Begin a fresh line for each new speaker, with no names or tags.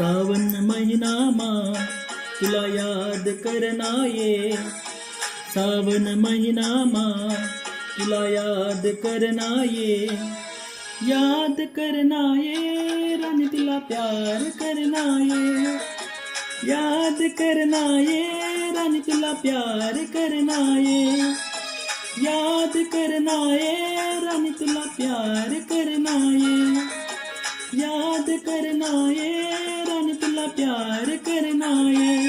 सावन महिनामा तुला याद करना ये, सावन महिनामा तुला याद करना ये, याद करना ये रानी तुला प्यार करना ये, याद करना ये रानी तुला प्यार करना ये, याद करना ये रानी तुला प्यार करना ये, याद करना ये रानी तुला प्यार करना ये.